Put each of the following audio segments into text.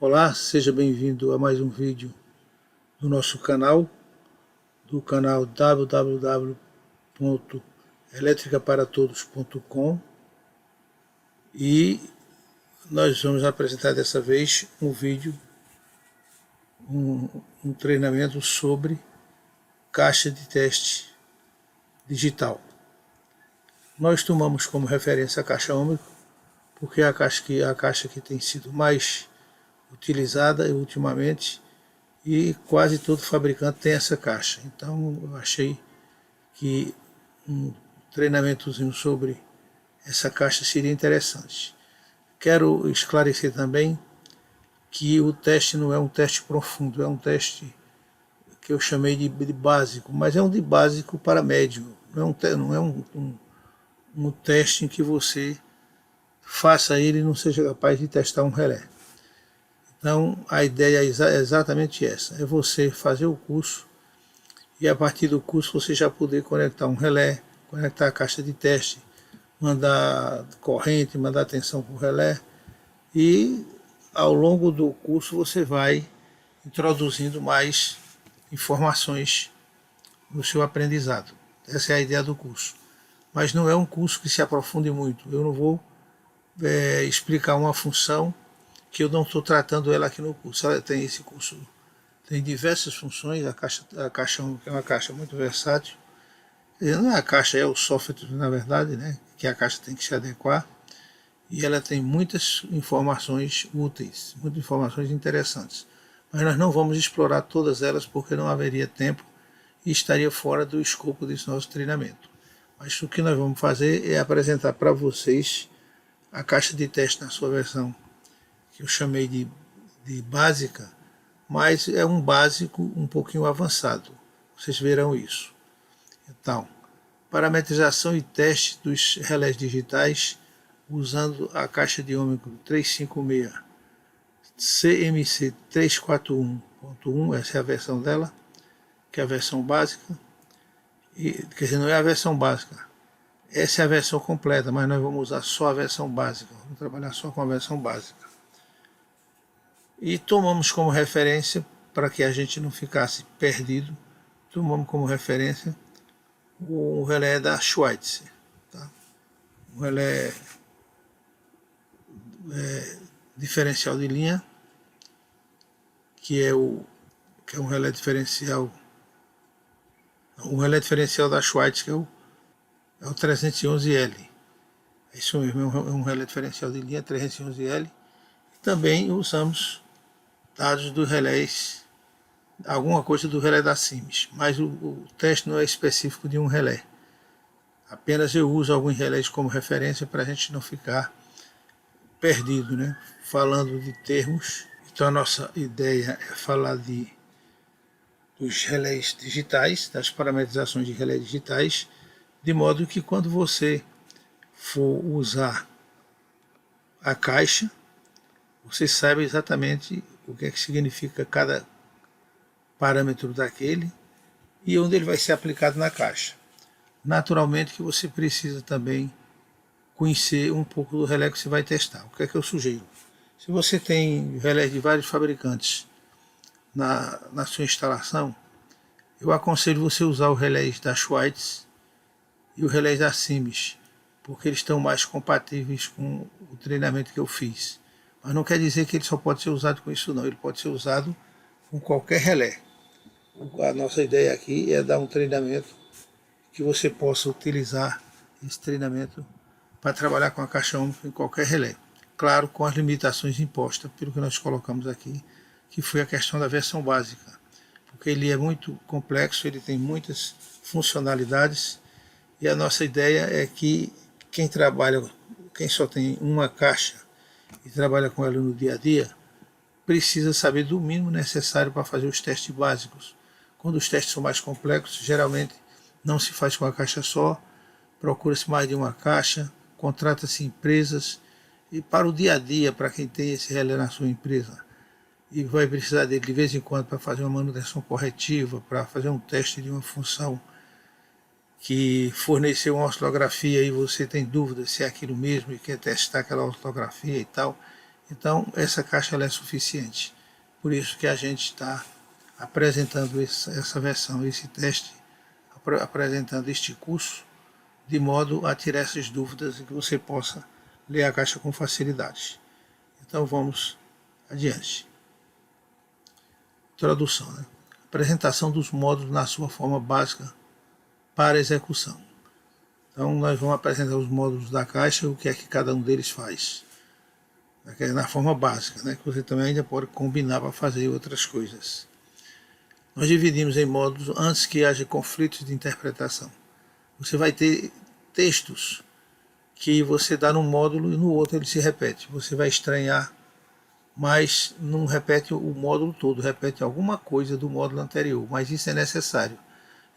Olá, seja bem-vindo a mais um vídeo do nosso canal, do canal www.eletricaparatodos.com, e nós vamos apresentar dessa vez um vídeo, um treinamento sobre caixa de teste digital. Nós tomamos como referência a caixa Ômega, porque é a caixa que tem sido mais utilizada ultimamente, e quase todo fabricante tem essa caixa. Então eu achei que um treinamentozinho sobre essa caixa seria interessante. Quero esclarecer também que o teste não é um teste profundo, é um teste que eu chamei de básico, mas é um de básico para médio. Não é um teste em que você faça ele e não seja capaz de testar um relé. Então a ideia é exatamente essa, é você fazer o curso e a partir do curso você já poder conectar um relé, conectar a caixa de teste, mandar corrente, mandar tensão para o relé, e ao longo do curso você vai introduzindo mais informações no seu aprendizado. Essa é a ideia do curso. Mas não é um curso que se aprofunde muito. Eu não vou explicar uma função que eu não estou tratando ela aqui no curso. Ela tem esse curso, tem diversas funções. A caixa é uma caixa muito versátil. Não é a caixa, é o software, na verdade, né, que a caixa tem que se adequar. E ela tem muitas informações úteis, muitas informações interessantes. Mas nós não vamos explorar todas elas porque não haveria tempo e estaria fora do escopo desse nosso treinamento. Mas o que nós vamos fazer é apresentar para vocês a caixa de teste na sua versão, que eu chamei de básica, mas é um básico um pouquinho avançado. Vocês verão isso. Então, parametrização e teste dos relés digitais usando a caixa de ômega 356 CMC 341.1, essa é a versão dela, que é a versão básica. Quer dizer, não é a versão básica, essa é a versão completa, mas nós vamos usar só a versão básica, vamos trabalhar só com a versão básica. E tomamos como referência, para que a gente não ficasse perdido, tomamos como referência o relé da Schweitzer. Tá? O relé diferencial de linha, que é um relé diferencial, o relé diferencial da Schweitzer, que é o 311L. É isso mesmo, é um relé diferencial de linha 311L. Também usamos dados dos relés, alguma coisa do relé da Siemens, mas o teste não é específico de um relé. Apenas eu uso alguns relés como referência para a gente não ficar perdido, né? Falando de termos. Então a nossa ideia é falar dos relés digitais, das parametrizações de relés digitais, de modo que quando você for usar a caixa, você saiba exatamente o que é que significa cada parâmetro daquele e onde ele vai ser aplicado na caixa. Naturalmente que você precisa também conhecer um pouco do relé que você vai testar. O que é que eu sugiro? Se você tem relés de vários fabricantes na sua instalação, eu aconselho você usar o relés da Schweitzer e o relés da Siemens, porque eles estão mais compatíveis com o treinamento que eu fiz. Mas não quer dizer que ele só pode ser usado com isso não, ele pode ser usado com qualquer relé. A nossa ideia aqui é dar um treinamento que você possa utilizar esse treinamento para trabalhar com a caixa ômega em qualquer relé. Claro, com as limitações impostas pelo que nós colocamos aqui, que foi a questão da versão básica, porque ele é muito complexo, ele tem muitas funcionalidades, e a nossa ideia é que quem só tem uma caixa e trabalha com ela no dia a dia, precisa saber do mínimo necessário para fazer os testes básicos. Quando os testes são mais complexos, geralmente não se faz com a caixa só, procura-se mais de uma caixa, contrata-se empresas, e para o dia a dia, para quem tem esse relé na sua empresa, e vai precisar dele de vez em quando para fazer uma manutenção corretiva, para fazer um teste de uma função que forneceu uma oscilografia e você tem dúvida se é aquilo mesmo e quer testar aquela oscilografia e tal, Então, essa caixa ela é suficiente. Por isso que a gente está apresentando essa versão, esse teste, apresentando este curso, de modo a tirar essas dúvidas e que você possa ler a caixa com facilidade. Então, vamos adiante. Introdução, né? Apresentação dos módulos na sua forma básica para execução. Então, nós vamos apresentar os módulos da caixa, o que é que cada um deles faz. Na forma básica, né? Que você também ainda pode combinar para fazer outras coisas. Nós dividimos em módulos antes que haja conflitos de interpretação. Você vai ter textos que você dá num módulo e no outro ele se repete. Você vai estranhar, mas não repete o módulo todo, repete alguma coisa do módulo anterior, mas isso é necessário.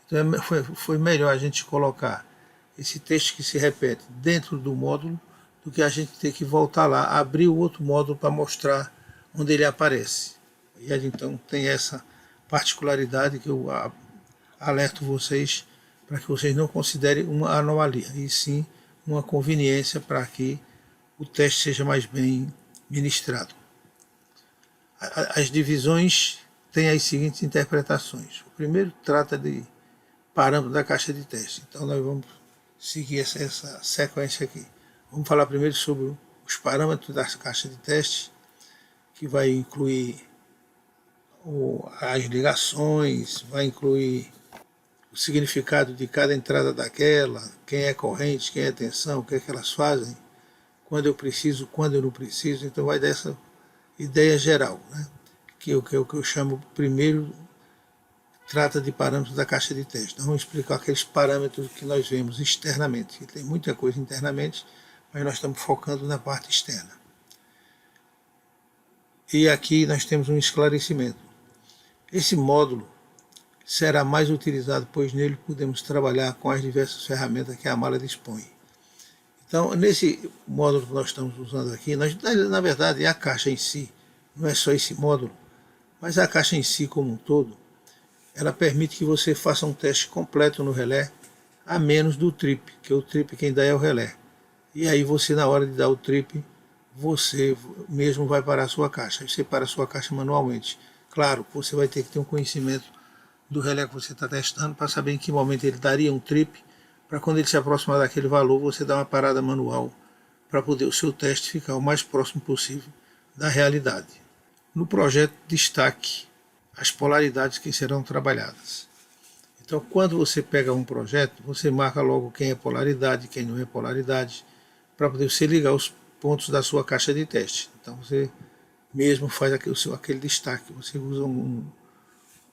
Então foi melhor a gente colocar esse texto que se repete dentro do módulo do que a gente ter que voltar lá, abrir o outro módulo para mostrar onde ele aparece. E a gente então tem essa particularidade que eu alerto vocês para que vocês não considerem uma anomalia, e sim uma conveniência para que o teste seja mais bem ministrado. As divisões têm as seguintes interpretações. O primeiro trata de parâmetro da caixa de teste. Então nós vamos seguir essa sequência aqui. Vamos falar primeiro sobre os parâmetros da caixa de teste, que vai incluir as ligações, vai incluir o significado de cada entrada daquela, quem é corrente, quem é tensão, o que é que elas fazem, quando eu preciso, quando eu não preciso. Então vai dessa ideia geral, né? que é o que eu chamo primeiro, trata de parâmetros da caixa de teste. Então vamos explicar aqueles parâmetros que nós vemos externamente, que tem muita coisa internamente, mas nós estamos focando na parte externa. E aqui nós temos um esclarecimento. Esse módulo será mais utilizado, pois nele podemos trabalhar com as diversas ferramentas que a mala dispõe. Então, nesse módulo que nós estamos usando aqui, na verdade é a caixa em si, não é só esse módulo, mas a caixa em si como um todo, ela permite que você faça um teste completo no relé, a menos do trip, que o trip quem dá é o relé. E aí você, na hora de dar o trip, você mesmo vai parar a sua caixa. Você para a sua caixa manualmente. Claro, você vai ter que ter um conhecimento do relé que você está testando para saber em que momento ele daria um trip, para quando ele se aproximar daquele valor, você dar uma parada manual para poder o seu teste ficar o mais próximo possível da realidade. No projeto, destaque as polaridades que serão trabalhadas. Então, quando você pega um projeto, você marca logo quem é polaridade, quem não é polaridade, para poder você ligar os pontos da sua caixa de teste. Então, você mesmo faz aquele destaque. Você usa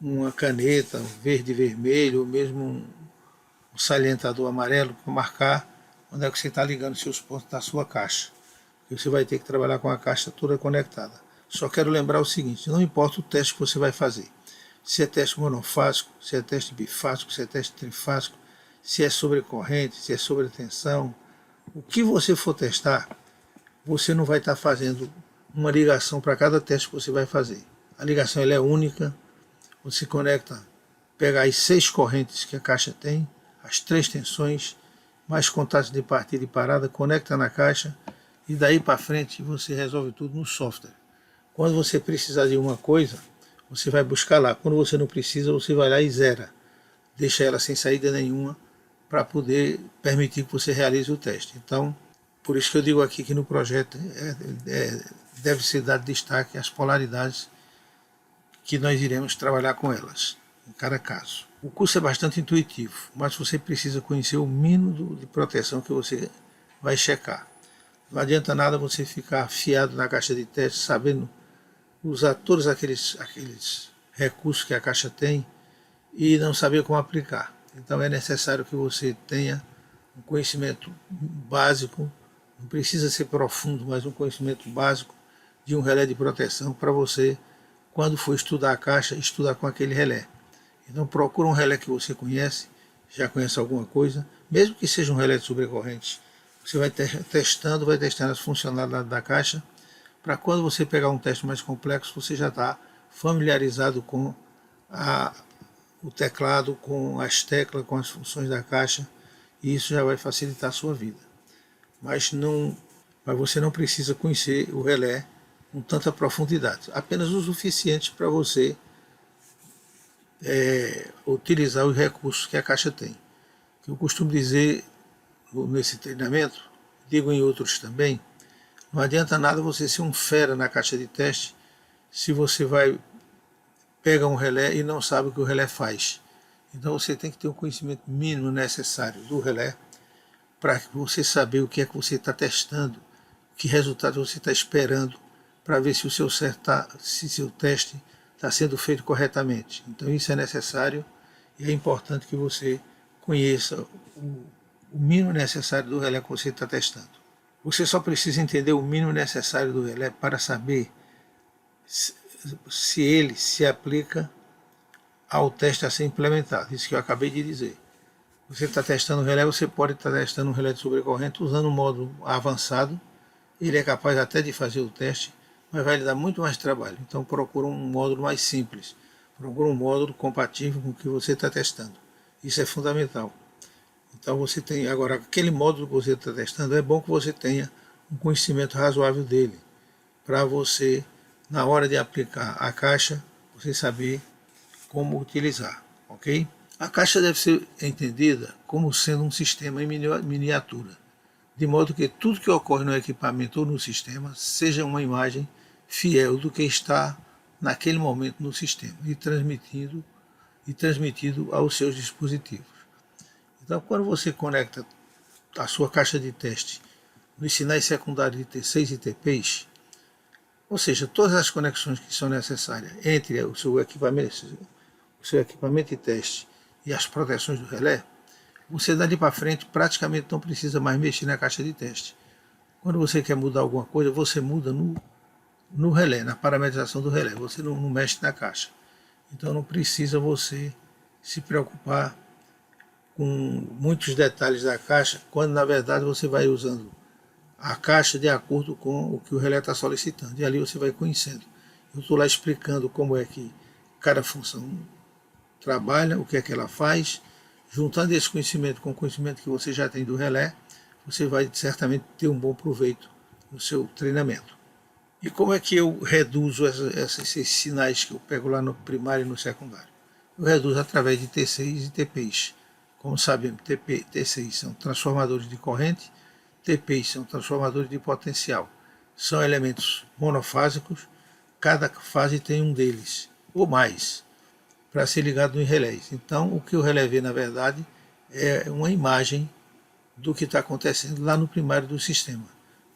uma caneta verde e vermelho, ou mesmo um salientador amarelo para marcar onde é que você está ligando seus pontos da sua caixa. E você vai ter que trabalhar com a caixa toda conectada. Só quero lembrar o seguinte, não importa o teste que você vai fazer. Se é teste monofásico, se é teste bifásico, se é teste trifásico, se é sobre corrente, se é sobre tensão, o que você for testar, você não vai estar fazendo uma ligação para cada teste que você vai fazer. A ligação ela é única, você conecta, pega as 6 correntes que a caixa tem, as 3 tensões, mais contatos de partida e parada, conecta na caixa e daí para frente você resolve tudo no software. Quando você precisar de uma coisa, você vai buscar lá. Quando você não precisa, você vai lá e zera. Deixa ela sem saída nenhuma para poder permitir que você realize o teste. Então, por isso que eu digo aqui que no projeto deve ser dado destaque às polaridades que nós iremos trabalhar com elas, em cada caso. O curso é bastante intuitivo, mas você precisa conhecer o mínimo de proteção que você vai checar. Não adianta nada você ficar afiado na caixa de teste, sabendo usar todos aqueles recursos que a caixa tem e não saber como aplicar. Então é necessário que você tenha um conhecimento básico, não precisa ser profundo, mas um conhecimento básico de um relé de proteção para você, quando for estudar a caixa, estudar com aquele relé. Então procura um relé que você conhece, já conhece alguma coisa, mesmo que seja um relé de sobrecorrente. Você vai testando as funcionalidades da caixa, para quando você pegar um teste mais complexo, você já está familiarizado com o teclado, com as teclas, com as funções da caixa, e isso já vai facilitar a sua vida. Mas você não precisa conhecer o relé com tanta profundidade, apenas o suficiente para você utilizar os recursos que a caixa tem. Eu costumo dizer nesse treinamento, digo em outros também, não adianta nada você ser um fera na caixa de teste se você vai pega um relé e não sabe o que o relé faz. Então você tem que ter um conhecimento mínimo necessário do relé para você saber o que é que você está testando, que resultado você está esperando, para ver se o seu teste está sendo feito corretamente. Então isso é necessário e é importante que você conheça o mínimo necessário do relé que você está testando. Você só precisa entender o mínimo necessário do relé para saber se ele se aplica ao teste a ser implementado. Isso que eu acabei de dizer. Você está testando o relé, você pode estar testando um relé de sobrecorrente usando um módulo avançado. Ele é capaz até de fazer o teste, mas vai lhe dar muito mais trabalho. Então procura um módulo mais simples. Procura um módulo compatível com o que você está testando. Isso é fundamental. Então você tem, agora, aquele módulo que você está testando, é bom que você tenha um conhecimento razoável dele, para você, na hora de aplicar a caixa, você saber como utilizar, ok? A caixa deve ser entendida como sendo um sistema em miniatura, de modo que tudo que ocorre no equipamento ou no sistema seja uma imagem fiel do que está naquele momento no sistema e transmitido aos seus dispositivos. Então, quando você conecta a sua caixa de teste nos sinais secundários de T6 e TPs, ou seja, todas as conexões que são necessárias entre o seu equipamento de teste e as proteções do relé, você dali para frente praticamente não precisa mais mexer na caixa de teste. Quando você quer mudar alguma coisa, você muda no relé, na parametrização do relé, você não mexe na caixa. Então não precisa você se preocupar com muitos detalhes da caixa, quando na verdade você vai usando a caixa de acordo com o que o relé está solicitando. E ali você vai conhecendo. Eu estou lá explicando como é que cada função trabalha, o que é que ela faz. Juntando esse conhecimento com o conhecimento que você já tem do relé, você vai certamente ter um bom proveito no seu treinamento. E como é que eu reduzo esses sinais que eu pego lá no primário e no secundário? Eu reduzo através de T6 e TPs. Como sabemos, T6 são transformadores de corrente, TPs são transformadores de potencial. São elementos monofásicos, cada fase tem um deles, ou mais, para ser ligado em relés. Então, o que o relé vê, na verdade, é uma imagem do que está acontecendo lá no primário do sistema.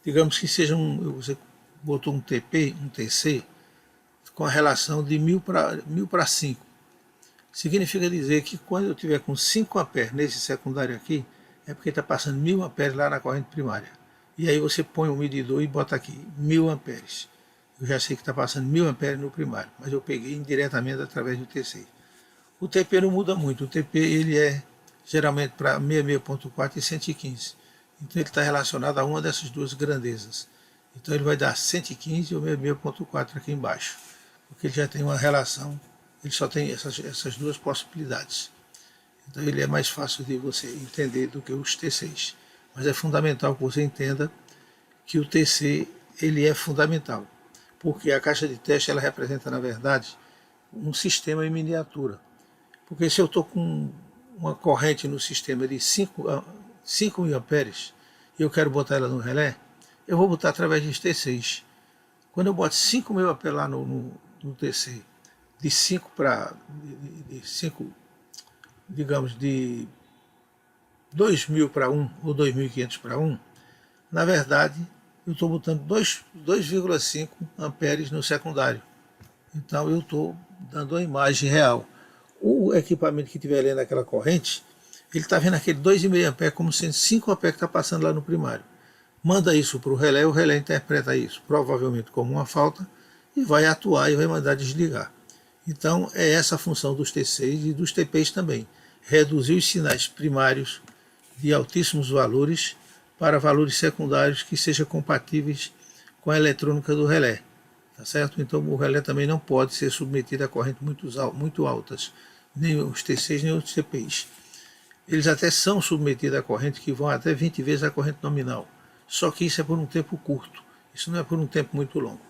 Digamos que seja você botou um TP, um TC, com a relação de 1000 para 5. Significa dizer que quando eu tiver com 5 amperes nesse secundário aqui, é porque está passando 1000 amperes lá na corrente primária. E aí você põe um medidor e bota aqui 1000 amperes. Eu já sei que está passando 1000 amperes no primário, mas eu peguei indiretamente através do TC. O TP não muda muito. O TP ele é geralmente para 66.4 e 115. Então ele está relacionado a uma dessas duas grandezas. Então ele vai dar 115 ou 66.4 aqui embaixo, porque ele já tem uma relação. Ele só tem essas duas possibilidades. Então ele é mais fácil de você entender do que os T6. Mas é fundamental que você entenda que o TC ele é fundamental, porque a caixa de teste ela representa, na verdade, um sistema em miniatura. Porque se eu estou com uma corrente no sistema de 5.000 amperes e eu quero botar ela no relé, eu vou botar através de T6. Quando eu boto 5.000 amperes lá no TC, de 5 para 5, digamos, de 2.000 para 1 ou 2.500 para 1, na verdade eu estou botando 2,5 amperes no secundário. Então eu estou dando a imagem real. O equipamento que estiver lendo aquela corrente, ele está vendo aquele 2,5 amperes como sendo 5 amperes que está passando lá no primário. Manda isso para o relé interpreta isso provavelmente como uma falta e vai atuar e vai mandar desligar. Então é essa a função dos T6 e dos TPs também, reduzir os sinais primários de altíssimos valores para valores secundários que sejam compatíveis com a eletrônica do relé. Tá certo? Então o relé também não pode ser submetido a correntes muito altas, nem os T6 nem os TPs. Eles até são submetidos a correntes que vão até 20 vezes a corrente nominal, só que isso é por um tempo curto, isso não é por um tempo muito longo.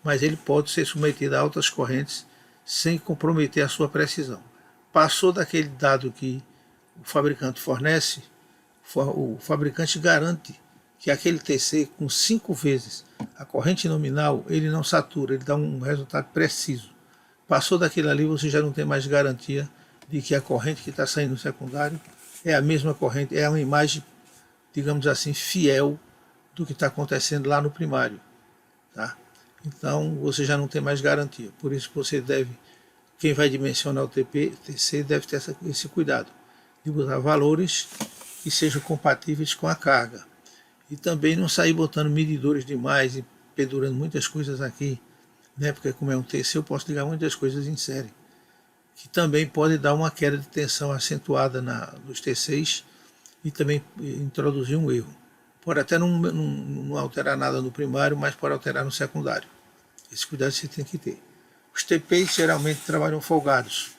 mas ele pode ser submetido a altas correntes sem comprometer a sua precisão. Passou daquele dado que o fabricante fornece, o fabricante garante que aquele TC com 5 vezes a corrente nominal, ele não satura, ele dá um resultado preciso. Passou daquilo ali, você já não tem mais garantia de que a corrente que está saindo no secundário é a mesma corrente, é uma imagem, digamos assim, fiel do que está acontecendo lá no primário. Tá? Então você já não tem mais garantia. Por isso que você deve, quem vai dimensionar o TC deve ter esse cuidado de usar valores que sejam compatíveis com a carga. E também não sair botando medidores demais e pendurando muitas coisas aqui, né? Porque como é um TC eu posso ligar muitas coisas em série, que também pode dar uma queda de tensão acentuada nos T6 e também introduzir um erro. Pode até não alterar nada no primário, mas pode alterar no secundário. Esse cuidado você tem que ter. Os TPs geralmente trabalham folgados,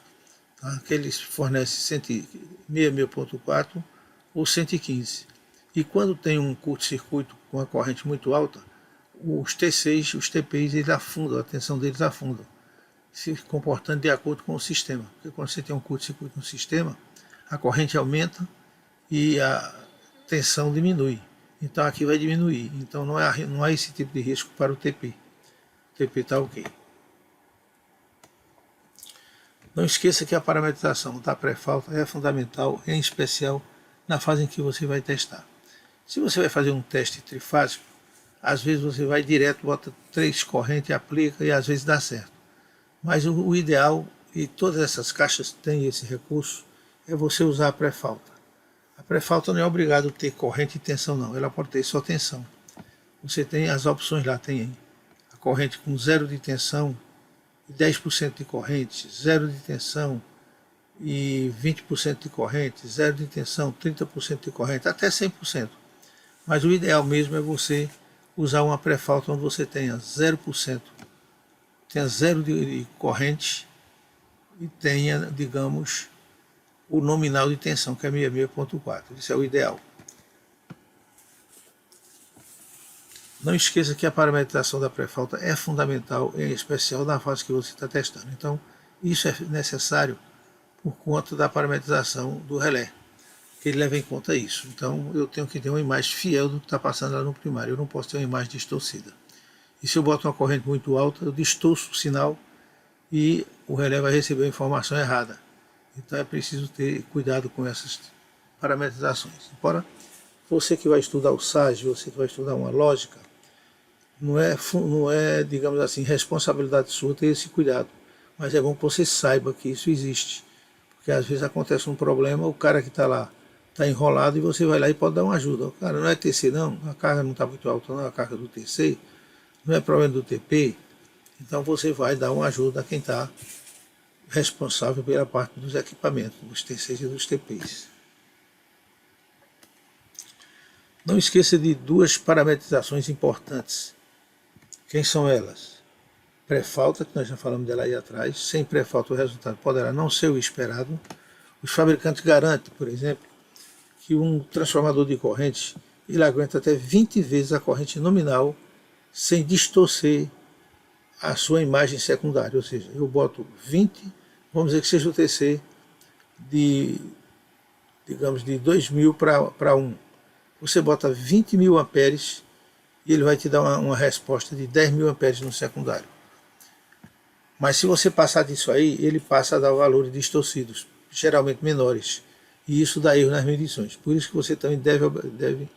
tá? Que eles fornecem 66.4 ou 115. E quando tem um curto-circuito com a corrente muito alta, os T6, os TPs, eles afundam, a tensão deles afunda, se comportando de acordo com o sistema. Porque quando você tem um curto-circuito no sistema, a corrente aumenta e a tensão diminui. Então aqui vai diminuir. Então não há esse tipo de risco para o TP. O TP está ok. Não esqueça que a parametrização da pré-falta é fundamental, em especial na fase em que você vai testar. Se você vai fazer um teste trifásico, às vezes você vai direto, bota 3 correntes, aplica e às vezes dá certo. Mas o ideal, e todas essas caixas têm esse recurso, é você usar a pré-falta. A pré-falta não é obrigado a ter corrente e tensão não, ela pode ter só tensão. Você tem as opções lá, tem a corrente com 0 de tensão, 10% de corrente, 0 de tensão e 20% de corrente, 0 de tensão, 30% de corrente, até 100%. Mas o ideal mesmo é você usar uma pré-falta onde você tenha 0%, tenha 0 de corrente e tenha, digamos, o nominal de tensão, que é 66.4. Isso é o ideal. Não esqueça que a parametrização da pré-falta é fundamental, em especial na fase que você está testando. Então, isso é necessário por conta da parametrização do relé, que ele leva em conta isso. Então, eu tenho que ter uma imagem fiel do que está passando lá no primário. Eu não posso ter uma imagem distorcida. E se eu boto uma corrente muito alta, eu distorço o sinal e o relé vai receber a informação errada. Então, é preciso ter cuidado com essas parametrizações. Embora você que vai estudar o SAS, você que vai estudar uma lógica, não é, digamos assim, responsabilidade sua ter esse cuidado. Mas é bom que você saiba que isso existe. Porque às vezes acontece um problema, o cara que está lá está enrolado e você vai lá e pode dar uma ajuda. O cara, não é TC não, a carga não está muito alta não, a carga do TC, não é problema do TP. Então você vai dar uma ajuda a quem está responsável pela parte dos equipamentos, dos TCs e dos TPs. Não esqueça de 2 parametrizações importantes. Quem são elas? Pré-falta, que nós já falamos dela aí atrás. Sem pré-falta o resultado poderá não ser o esperado. Os fabricantes garantem, por exemplo, que um transformador de corrente ele aguenta até 20 vezes a corrente nominal sem distorcer a sua imagem secundária. Ou seja, eu boto 20, vamos dizer que seja o TC digamos, de 2000 para 1. Você bota 20.000 amperes e ele vai te dar uma resposta de 10.000 amperes no secundário. Mas se você passar disso aí, ele passa a dar valores distorcidos, geralmente menores. E isso dá erro nas medições. Por isso que você também deve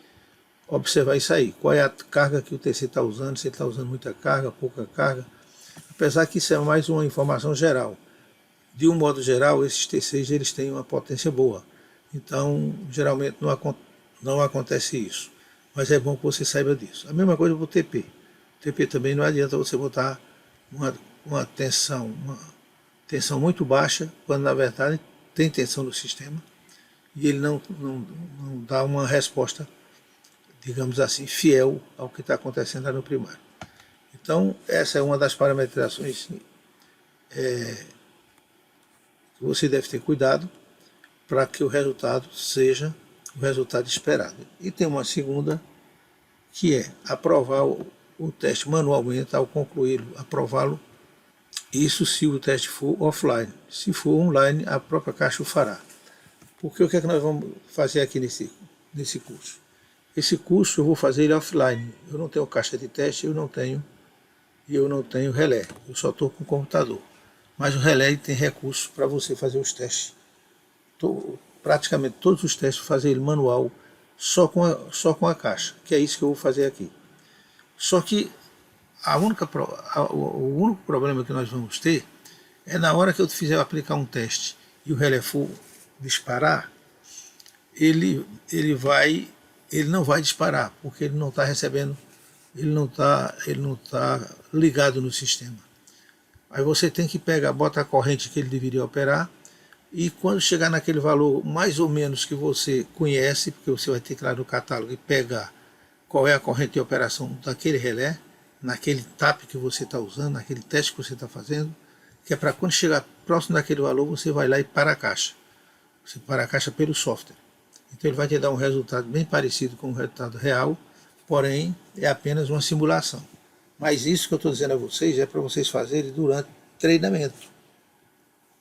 observar isso aí. Qual é a carga que o TC está usando, se ele está usando muita carga, pouca carga. Apesar que isso é mais uma informação geral. De um modo geral, esses TCs eles têm uma potência boa. Então, geralmente não acontece isso. Mas é bom que você saiba disso. A mesma coisa para o TP. O TP também não adianta você botar uma tensão muito baixa, quando na verdade tem tensão no sistema, e ele não dá uma resposta, digamos assim, fiel ao que está acontecendo lá no primário. Então, essa é uma das parametrizações que você deve ter cuidado para que o resultado seja o resultado esperado. E tem uma segunda, que é aprovar o teste manualmente, ao concluí-lo, aprová-lo. Isso se o teste for offline. Se for online, a própria caixa o fará. Porque o que é que nós vamos fazer aqui nesse curso? Esse curso eu vou fazer ele offline. Eu não tenho caixa de teste, eu não tenho relé. Eu só estou com o computador. Mas o relé tem recursos para você fazer os testes. Praticamente todos os testes, fazer ele manual, só com a caixa, que é isso que eu vou fazer aqui. Só que o único problema que nós vamos ter é na hora que eu fizer aplicar um teste e o relé for disparar, ele não vai disparar, porque ele não está recebendo, ele não tá ligado no sistema. Aí você tem que bota a corrente que ele deveria operar, e quando chegar naquele valor mais ou menos que você conhece, porque você vai ter que ir lá no catálogo e pegar qual é a corrente de operação daquele relé, naquele TAP que você está usando, naquele teste que você está fazendo, que é para quando chegar próximo daquele valor, você vai lá e para a caixa. Você para a caixa pelo software. Então ele vai te dar um resultado bem parecido com o resultado real, porém é apenas uma simulação. Mas isso que eu estou dizendo a vocês é para vocês fazerem durante o treinamento.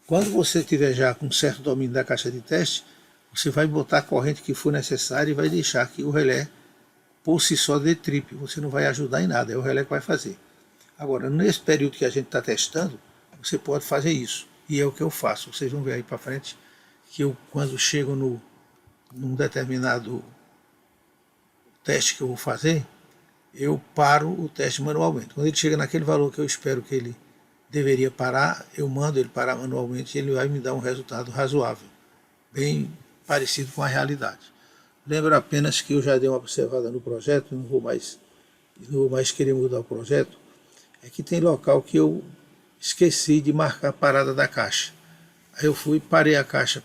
Quando você tiver já com certo domínio da caixa de teste, você vai botar a corrente que for necessária e vai deixar que o relé por si só dê trip. Você não vai ajudar em nada, é o relé que vai fazer. Agora, nesse período que a gente está testando, você pode fazer isso. E é o que eu faço. Vocês vão ver aí para frente que eu, quando chego num determinado teste que eu vou fazer, eu paro o teste manualmente. Quando ele chega naquele valor que eu espero que ele deveria parar, eu mando ele parar manualmente e ele vai me dar um resultado razoável, bem parecido com a realidade. Lembro apenas que eu já dei uma observada no projeto, não vou mais querer mudar o projeto, é que tem local que eu esqueci de marcar a parada da caixa. Aí eu parei a caixa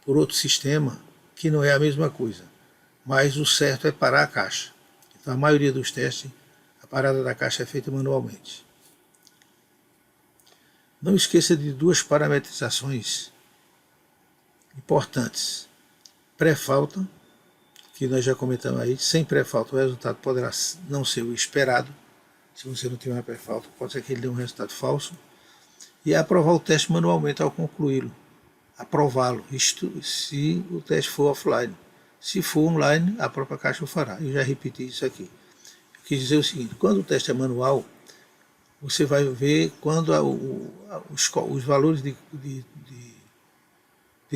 por outro sistema, que não é a mesma coisa, mas o certo é parar a caixa. Então a maioria dos testes, a parada da caixa é feita manualmente. Não esqueça de duas parametrizações importantes. Pré-falta, que nós já comentamos aí, sem pré-falta o resultado poderá não ser o esperado. Se você não tiver uma pré-falta, pode ser que ele dê um resultado falso. E aprovar o teste manualmente ao concluí-lo. Aprová-lo, isto se o teste for offline. Se for online, a própria caixa o fará. Eu já repeti isso aqui. Eu quis dizer o seguinte, quando o teste é manual, você vai ver quando os valores de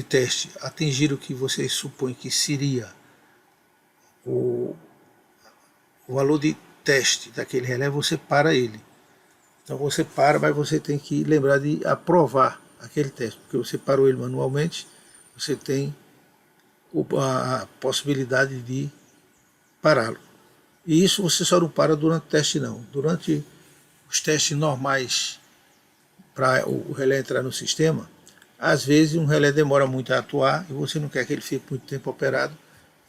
teste atingiram o que você supõe que seria o valor de teste daquele relé, você para ele. Então você para, mas você tem que lembrar de aprovar aquele teste, porque você parou ele manualmente, você tem a possibilidade de pará-lo. E isso você só não para durante o teste não. Durante os testes normais para o relé entrar no sistema, às vezes um relé demora muito a atuar e você não quer que ele fique muito tempo operado,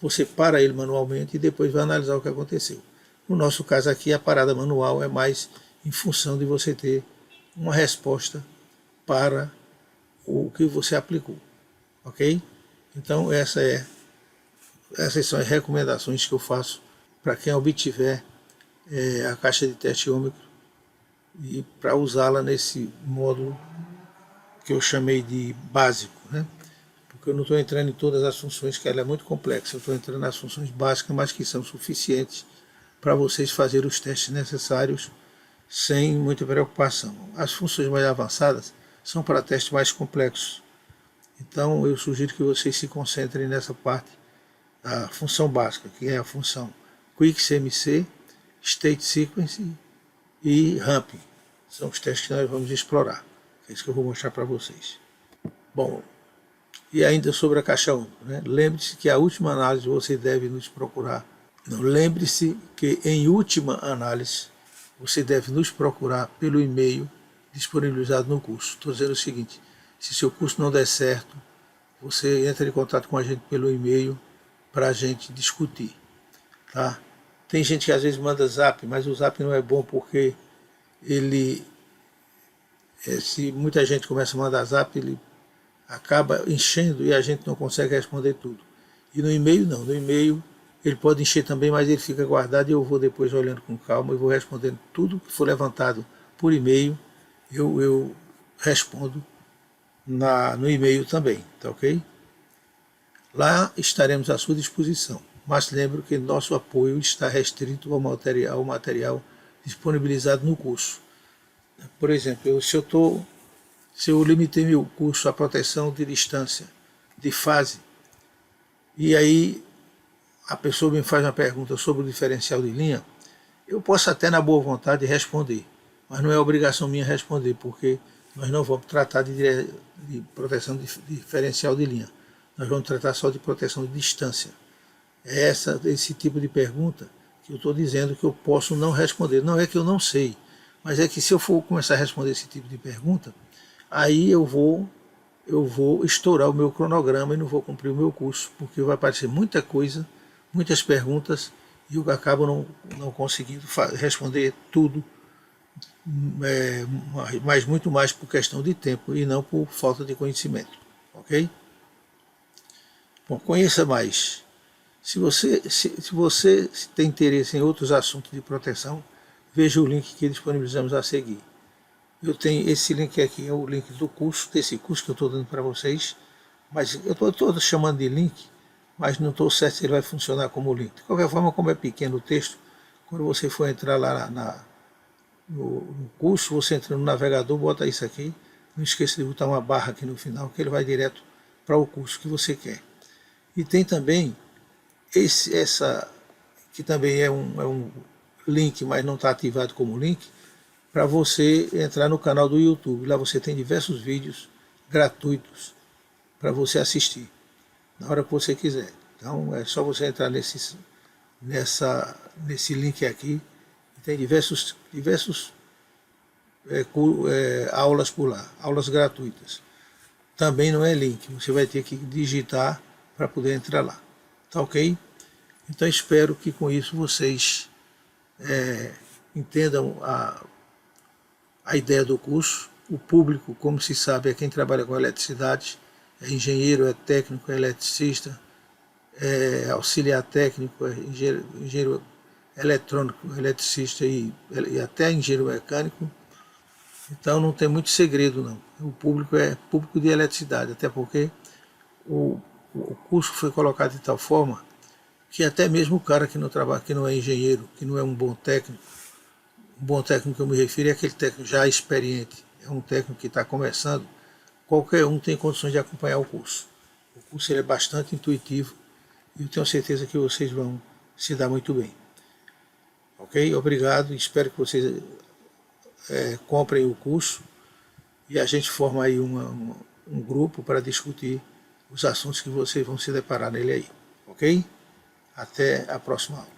você para ele manualmente e depois vai analisar o que aconteceu. No nosso caso aqui, a parada manual é mais em função de você ter uma resposta para o que você aplicou, ok? Então essas são as recomendações que eu faço para quem obtiver a caixa de teste ômicro e para usá-la nesse módulo que eu chamei de básico, né? Porque eu não estou entrando em todas as funções, que ela é muito complexa, eu estou entrando nas funções básicas, mas que são suficientes para vocês fazerem os testes necessários sem muita preocupação. As funções mais avançadas são para testes mais complexos. Então eu sugiro que vocês se concentrem nessa parte da função básica, que é a função QuickCMC, State Sequence e Ramping. São os testes que nós vamos explorar. É isso que eu vou mostrar para vocês. Bom, e ainda sobre a caixa única, né? Lembre-se que a última análise você deve nos procurar. Não, lembre-se que em última análise você deve nos procurar pelo e-mail disponibilizado no curso. Estou dizendo o seguinte, se seu curso não der certo, você entra em contato com a gente pelo e-mail para a gente discutir. Tá? Tem gente que às vezes manda zap, mas o zap não é bom porque se muita gente começa a mandar zap, ele acaba enchendo e a gente não consegue responder tudo. E no e-mail não, no e-mail Ele pode encher também, mas ele fica guardado e eu vou depois olhando com calma e vou respondendo tudo que for levantado por e-mail, eu respondo no e-mail também, tá ok? Lá estaremos à sua disposição, mas lembro que nosso apoio está restrito ao material disponibilizado no curso. Por exemplo, se eu limitei meu curso à proteção de distância, de fase, e aí a pessoa me faz uma pergunta sobre o diferencial de linha, eu posso até na boa vontade responder, mas não é obrigação minha responder, porque nós não vamos tratar de proteção de diferencial de linha, nós vamos tratar só de proteção de distância. É esse tipo de pergunta que eu estou dizendo que eu posso não responder. Não é que eu não sei, mas é que se eu for começar a responder esse tipo de pergunta, aí eu vou estourar o meu cronograma e não vou cumprir o meu curso, porque vai aparecer muita coisa, muitas perguntas, e eu acabo não conseguindo responder tudo, mas muito mais por questão de tempo e não por falta de conhecimento. Ok? Bom, conheça mais. Se você tem interesse em outros assuntos de proteção, veja o link que disponibilizamos a seguir. Eu tenho esse link aqui, é o link do curso, desse curso que eu estou dando para vocês, mas eu estou chamando de link, mas não estou certo se ele vai funcionar como link. De qualquer forma, como é pequeno o texto, quando você for entrar lá no curso, você entra no navegador, bota isso aqui, não esqueça de botar uma barra aqui no final, que ele vai direto para o curso que você quer. E tem também que também é um link, mas não está ativado como link, para você entrar no canal do YouTube. Lá você tem diversos vídeos gratuitos para você assistir, na hora que você quiser. Então é só você entrar nesse link aqui, tem diversos aulas por lá, aulas gratuitas. Também não é link, você vai ter que digitar para poder entrar lá. Tá ok? Então espero que com isso vocês entendam a ideia do curso. O público, como se sabe, é quem trabalha com eletricidade, é engenheiro, é técnico, é eletricista, é auxiliar técnico, é engenheiro eletrônico, eletricista e até engenheiro mecânico. Então não tem muito segredo não. O público é público de eletricidade, até porque o curso foi colocado de tal forma que até mesmo o cara que não trabalha, que não é engenheiro, que não é um bom técnico que eu me refiro é aquele técnico já experiente, é um técnico que está começando, qualquer um tem condições de acompanhar o curso. O curso ele é bastante intuitivo e eu tenho certeza que vocês vão se dar muito bem. Ok? Obrigado, espero que vocês comprem o curso e a gente forma aí um grupo para discutir os assuntos que vocês vão se deparar nele aí. Ok? Até a próxima aula.